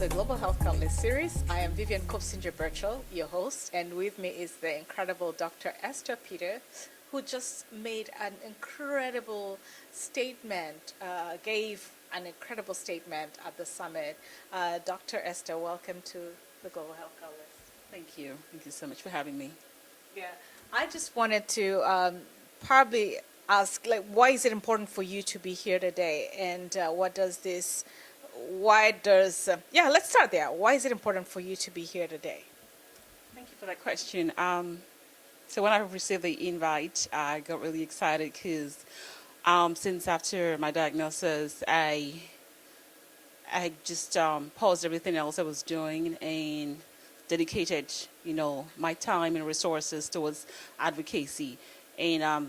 the Global Health Catalyst series. I am Vivian Kopsinger-Birchall, your host, and with me is the incredible Dr. Esther Peter, who just made an incredible statement, gave an incredible statement at the summit. Dr. Esther, welcome to the Global Health Catalyst. Thank you. Thank you so much for having me. Yeah, I just wanted to probably ask, like, why is it important for you to be here today, and let's start there. Why is it important for you to be here today? Thank you for that question. So when I received the invite, I got really excited because since after my diagnosis, I just paused everything else I was doing and dedicated, my time and resources towards advocacy. And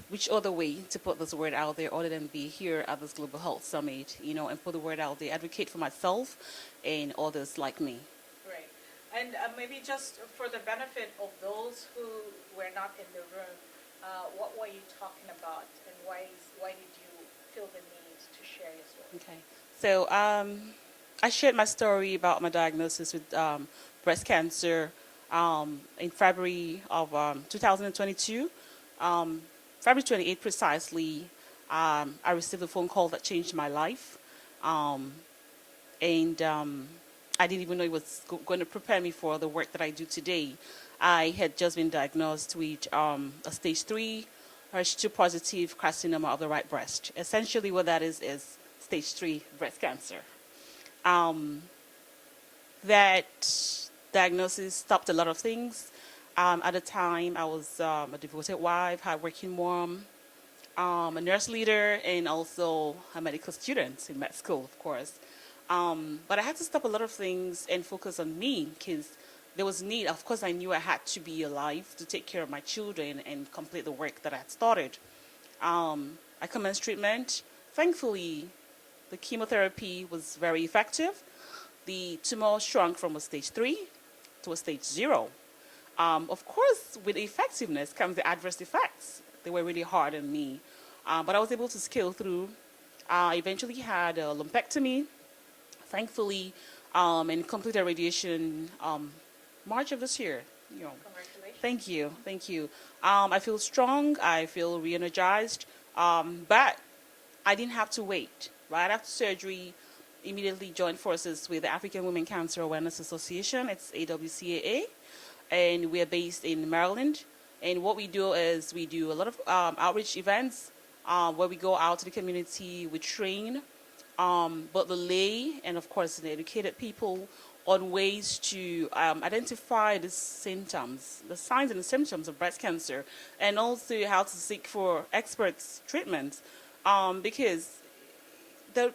which other way to put this word out there other than be here at this Global Health Summit, and put the word out there, advocate for myself and others like me. Right. And maybe just for the benefit of those who were not in the room, what were you talking about, and why did you feel the need to share your story? Okay. So I shared my story about my diagnosis with breast cancer in February of 2022. February 28th precisely, I received a phone call that changed my life. And I didn't even know it was going to prepare me for the work that I do today. I had just been diagnosed with a stage 3 HER2 positive carcinoma of the right breast. Essentially what that is stage 3 breast cancer. That diagnosis stopped a lot of things. At the time, I was a devoted wife, hardworking mom, a nurse leader, and also a medical student in med school, of course. But I had to stop a lot of things and focus on me because there was need. Of course, I knew I had to be alive to take care of my children and complete the work that I had started. I commenced treatment. Thankfully, the chemotherapy was very effective. The tumor shrunk from a stage 3 to a stage 0. Of course, with effectiveness comes the adverse effects. They were really hard on me. But I was able to scale through. I eventually had a lumpectomy, thankfully, and completed radiation March of this year. Congratulations. Thank you. I feel strong. I feel re-energized. But I didn't have to wait. Right after surgery, immediately joined forces with the African Women Cancer Awareness Association. It's AWCAA. And we are based in Maryland. And what we do is we do a lot of outreach events where we go out to the community, we train both the lay and, of course, the educated people on ways to identify the symptoms, the signs and the symptoms of breast cancer, and also how to seek for experts' treatment. Because the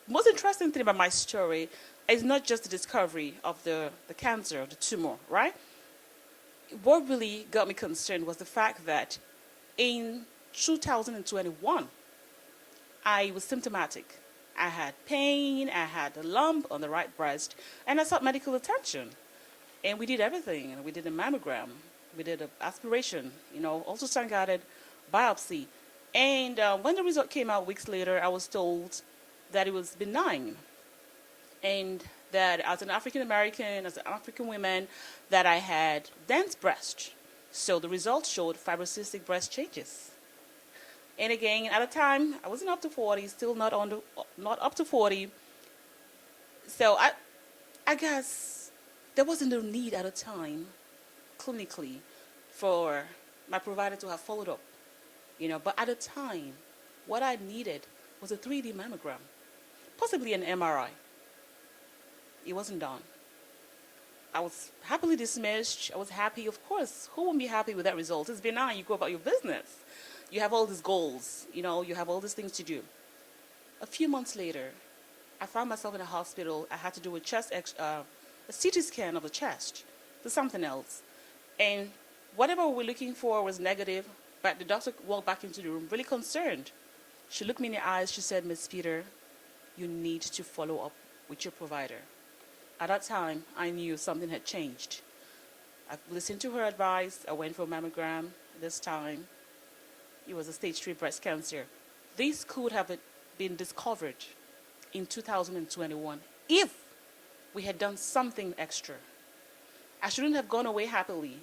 most interesting thing about my story is not just the discovery of the cancer, the tumor, right? What really got me concerned was the fact that in 2021, I was symptomatic. I had pain, I had a lump on the right breast, and I sought medical attention. And we did everything. We did a mammogram, we did an aspiration, ultrasound-guided biopsy. And when the result came out weeks later, I was told that it was benign. And that as an African American, as an African woman, that I had dense breast. So the results showed fibrocystic breast changes. And again, at the time, I wasn't up to 40, still not up to 40. So I guess there wasn't a need at the time, clinically, for my provider to have followed up. But at the time, what I needed was a 3D mammogram, possibly an MRI. It wasn't done. I was happily dismissed. I was happy, of course. Who wouldn't be happy with that result? It's benign. You go about your business. You have all these goals. You have all these things to do. A few months later, I found myself in a hospital. I had to do a CT scan of the chest. There's something else. And whatever we were looking for was negative, but the doctor walked back into the room really concerned. She looked me in the eyes. She said, "Miss Peter, you need to follow up with your provider." At that time, I knew something had changed. I listened to her advice. I went for a mammogram. This time, it was a stage 3 breast cancer. This could have been discovered in 2021 if we had done something extra. I shouldn't have gone away happily.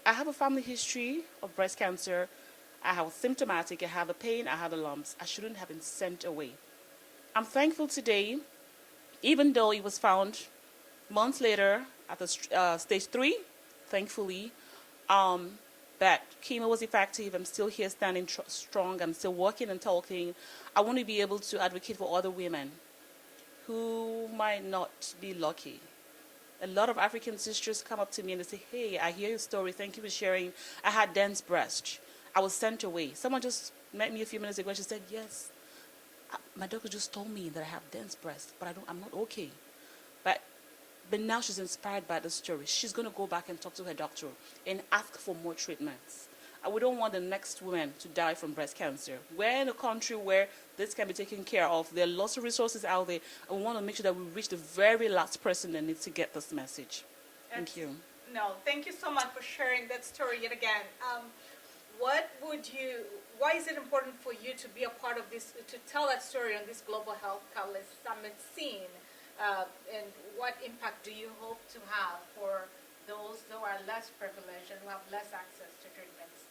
I have a family history of breast cancer. I have symptomatic, I have the pain, I have the lumps. I shouldn't have been sent away. I'm thankful today, even though it was found months later at the stage 3, thankfully, that chemo was effective. I'm still here standing strong. I'm still walking and talking. I want to be able to advocate for other women who might not be lucky. A lot of African sisters come up to me and they say, hey, I hear your story. Thank you for sharing. I had dense breast. I was sent away. Someone just met me a few minutes ago and she said, yes, my doctor just told me that I have dense breast, but I'm not okay. But now she's inspired by the story. She's going to go back and talk to her doctor and ask for more treatments. We don't want the next woman to die from breast cancer. We're in a country where this can be taken care of. There are lots of resources out there. And we want to make sure that we reach the very last person that needs to get this message. Thank you. No, thank you so much for sharing that story yet again. Why is it important for you to be a part of this, to tell that story on this Global Health Catalyst Summit scene? And what impact do you hope to have for those who are less privileged and who have less access to treatments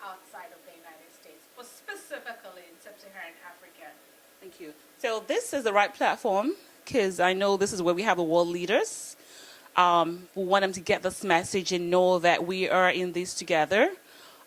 outside of the United States, but specifically in sub-Saharan Africa? Thank you. So this is the right platform because I know this is where we have the world leaders. We want them to get this message and know that we are in this together.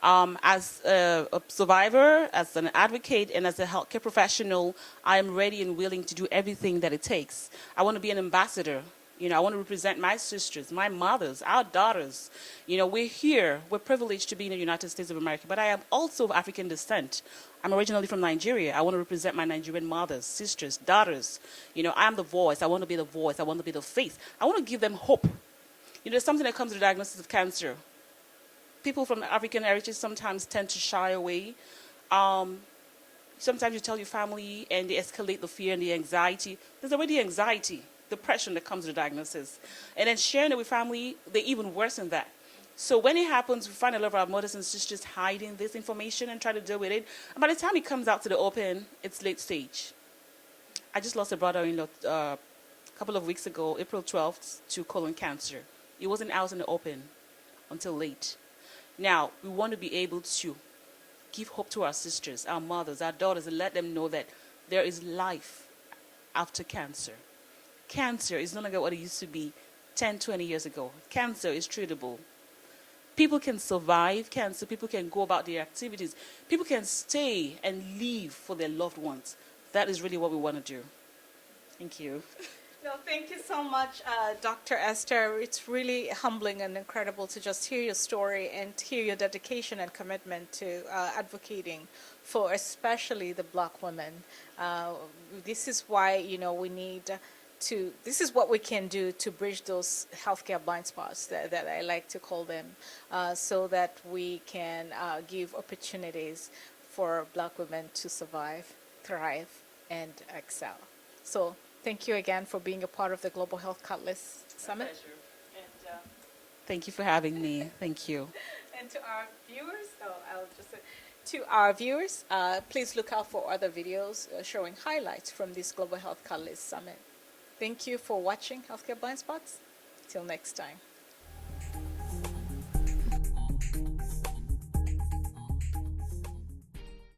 As a survivor, as an advocate, and as a healthcare professional, I am ready and willing to do everything that it takes. I want to be an ambassador. I want to represent my sisters, my mothers, our daughters. We're here. We're privileged to be in the United States of America, but I am also of African descent. I'm originally from Nigeria. I want to represent my Nigerian mothers, sisters, daughters. I'm the voice. I want to be the voice. I want to be the face. I want to give them hope. There's something that comes with the diagnosis of cancer. People from African heritage sometimes tend to shy away. Sometimes you tell your family and they escalate the fear and the anxiety. There's already anxiety, depression that comes with the diagnosis. And then sharing it with family, they even worsen that. So when it happens, we find a lot of our mothers and sisters hiding this information and try to deal with it. And by the time it comes out to the open, it's late stage. I just lost a brother-in-law a couple of weeks ago, April 12th, to colon cancer. It wasn't out in the open until late. Now, we want to be able to give hope to our sisters, our mothers, our daughters, and let them know that there is life after cancer. Cancer is no longer what it used to be 10, 20 years ago. Cancer is treatable. People can survive cancer. People can go about their activities. People can stay and live for their loved ones. That is really what we want to do. Thank you. No, thank you so much, Dr. Esther. It's really humbling and incredible to just hear your story and hear your dedication and commitment to advocating for especially the Black women. This is why, we need to, this is what we can do to bridge those healthcare blind spots that I like to call them, so that we can give opportunities for Black women to survive, thrive, and excel. So thank you again for being a part of the Global Health Catalyst Summit. My pleasure. And, thank you for having me. Thank you. And to our viewers, please look out for other videos showing highlights from this Global Health Catalyst Summit. Thank you for watching Healthcare Blind Spots. Till next time.